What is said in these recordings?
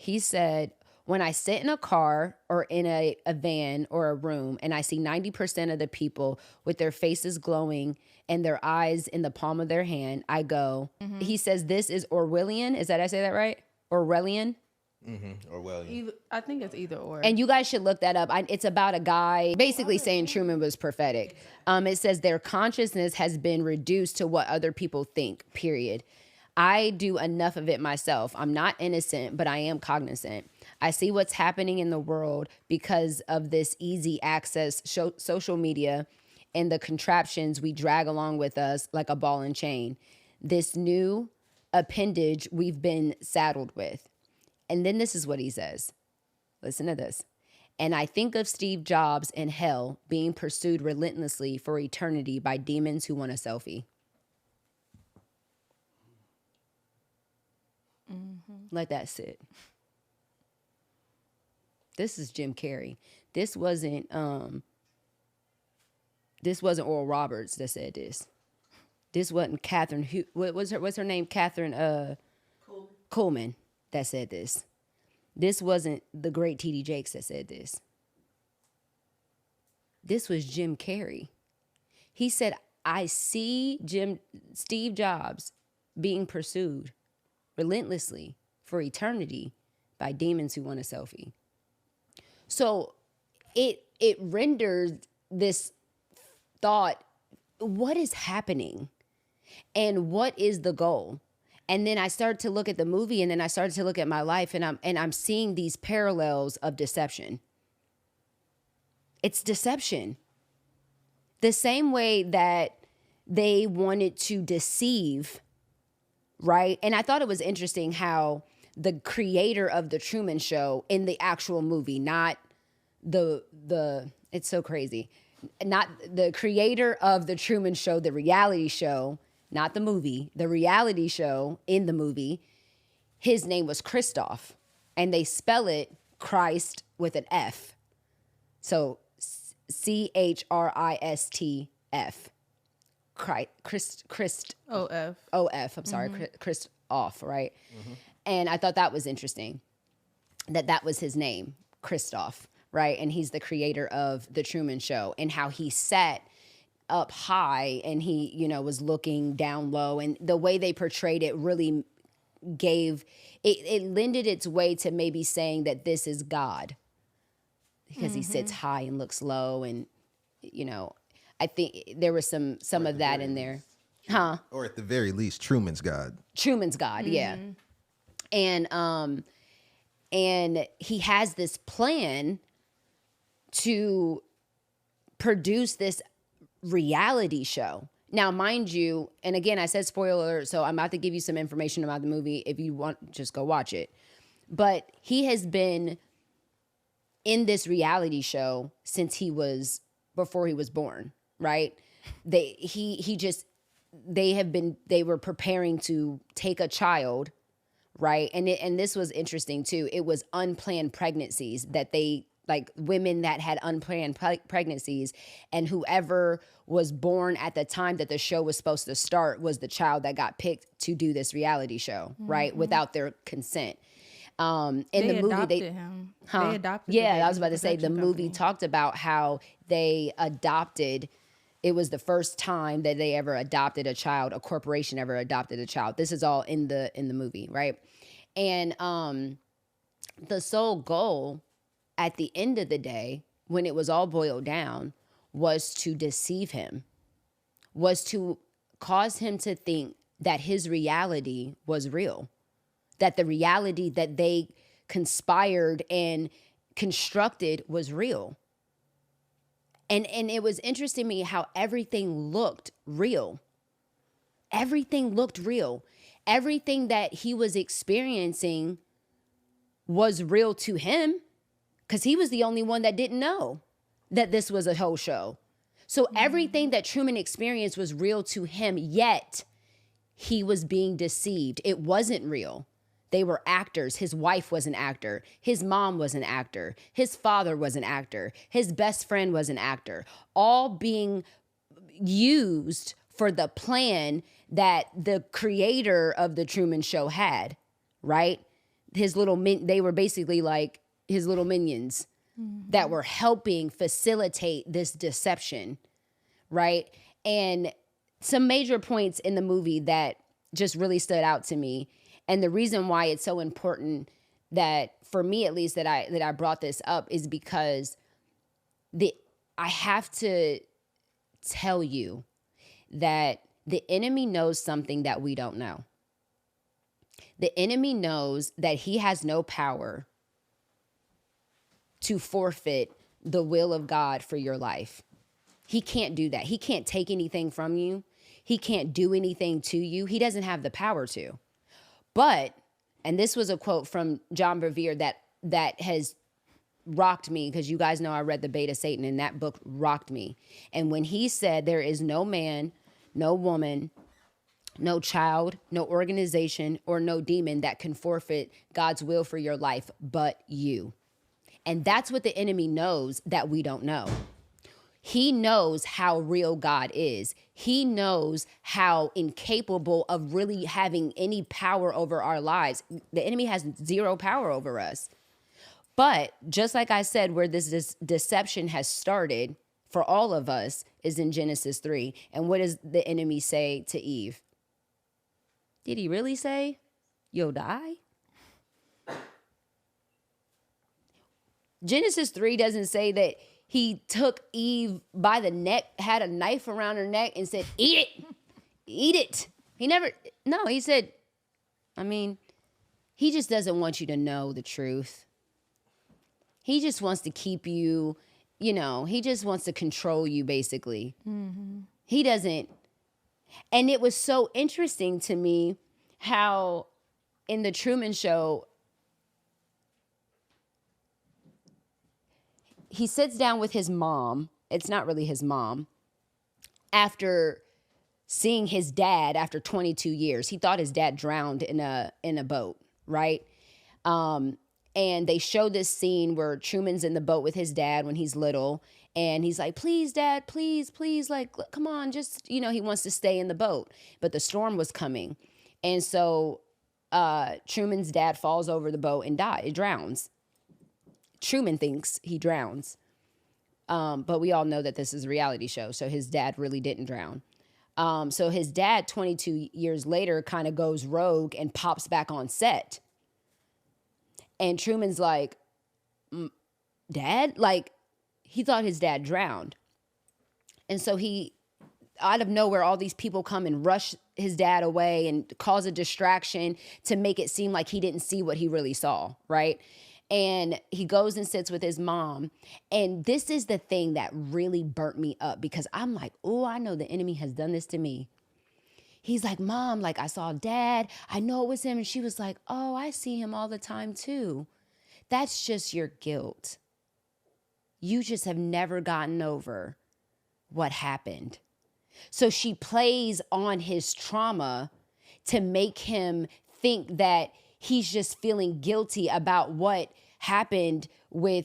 He said, when I sit in a car or in a van or a room and I see 90% of the people with their faces glowing and their eyes in the palm of their hand, I go, he says, this is Orwellian. Is that, I say that right? Orwellian. Orwellian. I think it's either or. And you guys should look that up. It's about a guy basically saying Truman was prophetic. It says their consciousness has been reduced to what other people think, period. I do enough of it myself. I'm not innocent, but I am cognizant. I see what's happening in the world because of this easy access social media and the contraptions we drag along with us like a ball and chain. This new appendage we've been saddled with. And then this is what he says. Listen to this. And I think of Steve Jobs in hell being pursued relentlessly for eternity by demons who want a selfie. Let that sit. This is Jim Carrey. This wasn't Oral Roberts that said this. This wasn't Catherine. What's her name? Catherine Coleman that said this. This wasn't the great T.D. Jakes that said this. This was Jim Carrey. He said, I see Steve Jobs being pursued relentlessly for eternity by demons who want a selfie. So it renders this thought, what is happening? And what is the goal? And then I started to look at the movie, and then I started to look at my life, and I'm seeing these parallels of deception. It's deception. The same way that they wanted to deceive, right? And I thought it was interesting how the creator of the Truman Show in the actual movie, not the it's so crazy. Not the creator of the Truman Show, the reality show, not the movie, the reality show in the movie, his name was Christoph, and they spell it Christ with an F. So CHRISTF. Christ. O-F, I'm sorry, Christoph, right? And I thought that was interesting, that was his name, Christoph, right? And he's the creator of The Truman Show, and how he sat up high and he, was looking down low. And the way they portrayed it really gave, it lended its way to maybe saying that this is God, because he sits high and looks low. And, I think there was some of that in there. Huh? Or at the very least, Truman's God. Truman's God, yeah. And he has this plan to produce this reality show. Now, mind you, and again, I said spoiler alert, so I'm about to give you some information about the movie. If you want, just go watch it. But he has been in this reality show since before he was born, right? They were preparing to take a child, right? And this was interesting too. It was unplanned pregnancies that like women that had unplanned pregnancies, and whoever was born at the time that the show was supposed to start was the child that got picked to do this reality show, right? Without their consent. In the movie, they adopted. Yeah, I was about to say the movie talked about how they adopted. It was the first time that they ever adopted a child, a corporation ever adopted a child. This is all in the movie, right? And the sole goal at the end of the day, when it was all boiled down, was to deceive him, was to cause him to think that his reality was real, that the reality that they conspired and constructed was real. And it was interesting to me how everything looked real. Everything looked real. Everything that he was experiencing was real to him, because he was the only one that didn't know that this was a whole show. So everything that Truman experienced was real to him, yet he was being deceived. It wasn't real. They were actors. His wife was an actor. His mom was an actor. His father was an actor. His best friend was an actor. All being used for the plan that the creator of the Truman Show had, right? they were basically like his little minions that were helping facilitate this deception, right? And some major points in the movie that just really stood out to me, and the reason why it's so important that, for me at least, that I brought this up is because I have to tell you that the enemy knows something that we don't know. The enemy knows that he has no power to forfeit the will of God for your life. He can't do that. He can't take anything from you. He can't do anything to you. He doesn't have the power to. But, and this was a quote from John Bevere that has rocked me, because you guys know I read The Bait of Satan, and that book rocked me. And when he said, there is no man, no woman, no child, no organization, or no demon that can forfeit God's will for your life but you. And that's what the enemy knows that we don't know. He knows how real God is. He knows how incapable of really having any power over our lives. The enemy has zero power over us. But just like I said, where this deception has started for all of us is in Genesis 3. And what does the enemy say to Eve? Did he really say, you'll die? Genesis 3 doesn't say that he took Eve by the neck, had a knife around her neck, and said, eat it, eat it. He said, he just doesn't want you to know the truth. He just wants to keep you, he just wants to control you, basically. Mm-hmm. He doesn't. And it was so interesting to me how in the Truman Show, he sits down with his mom. It's not really his mom. After seeing his dad after 22 years, he thought his dad drowned in a boat, right? And they show this scene where Truman's in the boat with his dad when he's little. And he's like, please, Dad, please, like, come on, just, he wants to stay in the boat. But the storm was coming. And so Truman's dad falls over the boat and drowns. Truman thinks he drowns. But we all know that this is a reality show. So his dad really didn't drown. So his dad, 22 years later, kind of goes rogue and pops back on set. And Truman's like, Dad? Like, he thought his dad drowned. And so out of nowhere, all these people come and rush his dad away and cause a distraction to make it seem like he didn't see what he really saw, right? And he goes and sits with his mom. And this is the thing that really burnt me up, because I'm like, oh, I know the enemy has done this to me. He's like, Mom, like, I saw Dad. I know it was him. And she was like, oh, I see him all the time too. That's just your guilt. You just have never gotten over what happened. So she plays on his trauma to make him think that he's just feeling guilty about what happened with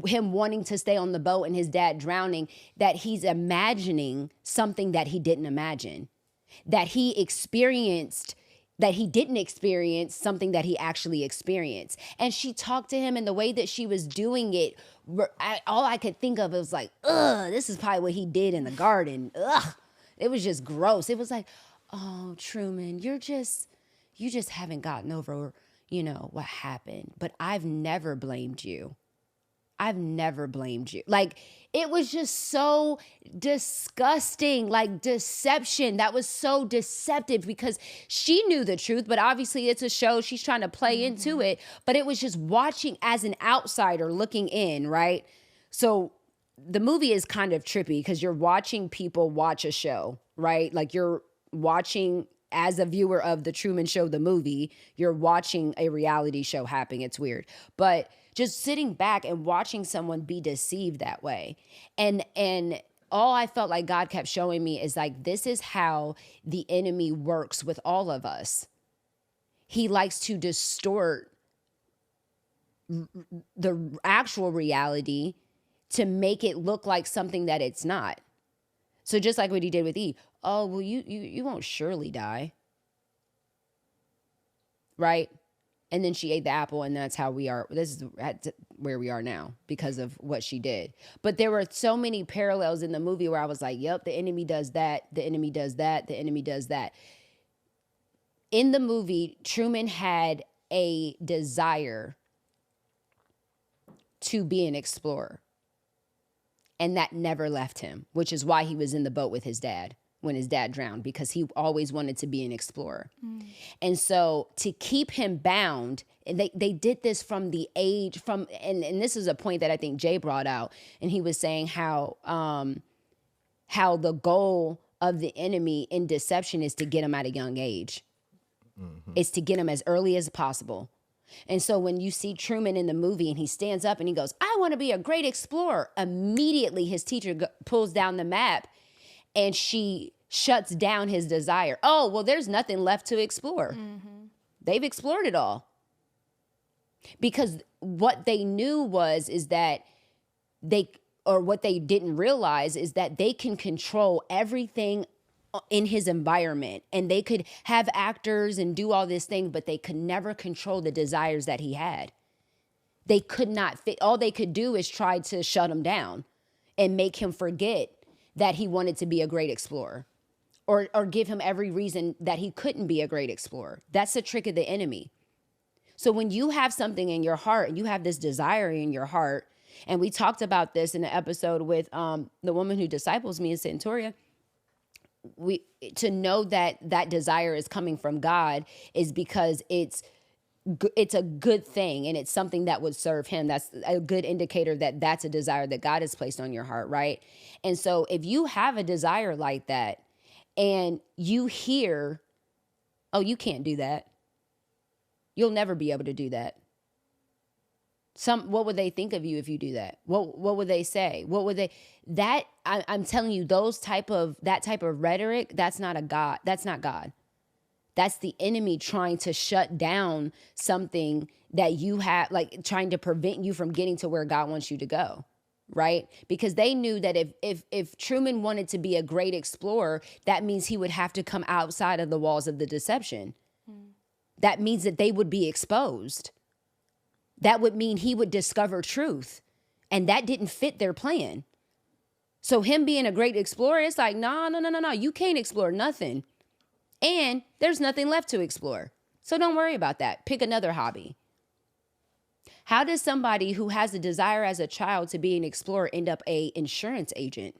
him wanting to stay on the boat and his dad drowning, that he's imagining something that he didn't imagine, that he didn't experience something that he actually experienced. And she talked to him, and the way that she was doing it, all I could think of was like, ugh, this is probably what he did in the garden. Ugh, it was just gross. It was like, oh, Truman, you just haven't gotten over, what happened. But I've never blamed you. I've never blamed you. Like, it was just so disgusting, like deception. That was so deceptive, because she knew the truth, but obviously it's a show. She's trying to play into it, but it was just watching as an outsider looking in, right? So the movie is kind of trippy because you're watching people watch a show, right? Like, you're watching, as a viewer of the Truman Show, the movie, you're watching a reality show happen. It's weird. But just sitting back and watching someone be deceived that way. And all I felt like God kept showing me is like, this is how the enemy works with all of us. He likes to distort the actual reality to make it look like something that it's not. So just like what he did with Eve. Oh, well, you won't surely die. Right? And then she ate the apple, and that's how we are. This is where we are now because of what she did. But there were so many parallels in the movie where I was like, yep, the enemy does that. The enemy does that. The enemy does that. In the movie, Truman had a desire to be an explorer. And that never left him, which is why he was in the boat with his dad when his dad drowned, because he always wanted to be an explorer. And so to keep him bound, and they did this from the age from, and this is a point that I think Jay brought out, and he was saying how the goal of the enemy in deception is to get him at a young age. It's to get him as early as possible. And so when you see Truman in the movie and he stands up and he goes, I want to be a great explorer, immediately his teacher pulls down the map and she shuts down his desire. Oh, well, there's nothing left to explore. They've explored it all. Because what they knew is that what they didn't realize is that they can control everything in his environment, and they could have actors and do all this thing, but they could never control the desires that he had. They could not fit. All they could do is try to shut him down and make him forget that he wanted to be a great explorer, or give him every reason that he couldn't be a great explorer. That's the trick of the enemy. So when you have something in your heart and you have this desire in your heart, and we talked about this in the episode with the woman who disciples me in Centuria, to know that desire is coming from God is because it's a good thing, and it's something that would serve him. That's a good indicator that that's a desire that God has placed on your heart, right? And so if you have a desire like that and you hear, oh, you can't do that, you'll never be able to do that. What would they think of you if you do that? What would they say? What would they, I'm telling you, that type of rhetoric, that's not God. That's not God. That's the enemy trying to shut down something that you have, like trying to prevent you from getting to where God wants you to go. Right? Because they knew that if Truman wanted to be a great explorer, that means he would have to come outside of the walls of the deception. That means that they would be exposed. That would mean he would discover truth. And that didn't fit their plan. So him being a great explorer, it's like, no, you can't explore nothing. And there's nothing left to explore. So don't worry about that. Pick another hobby. How does somebody who has a desire as a child to be an explorer end up an insurance agent?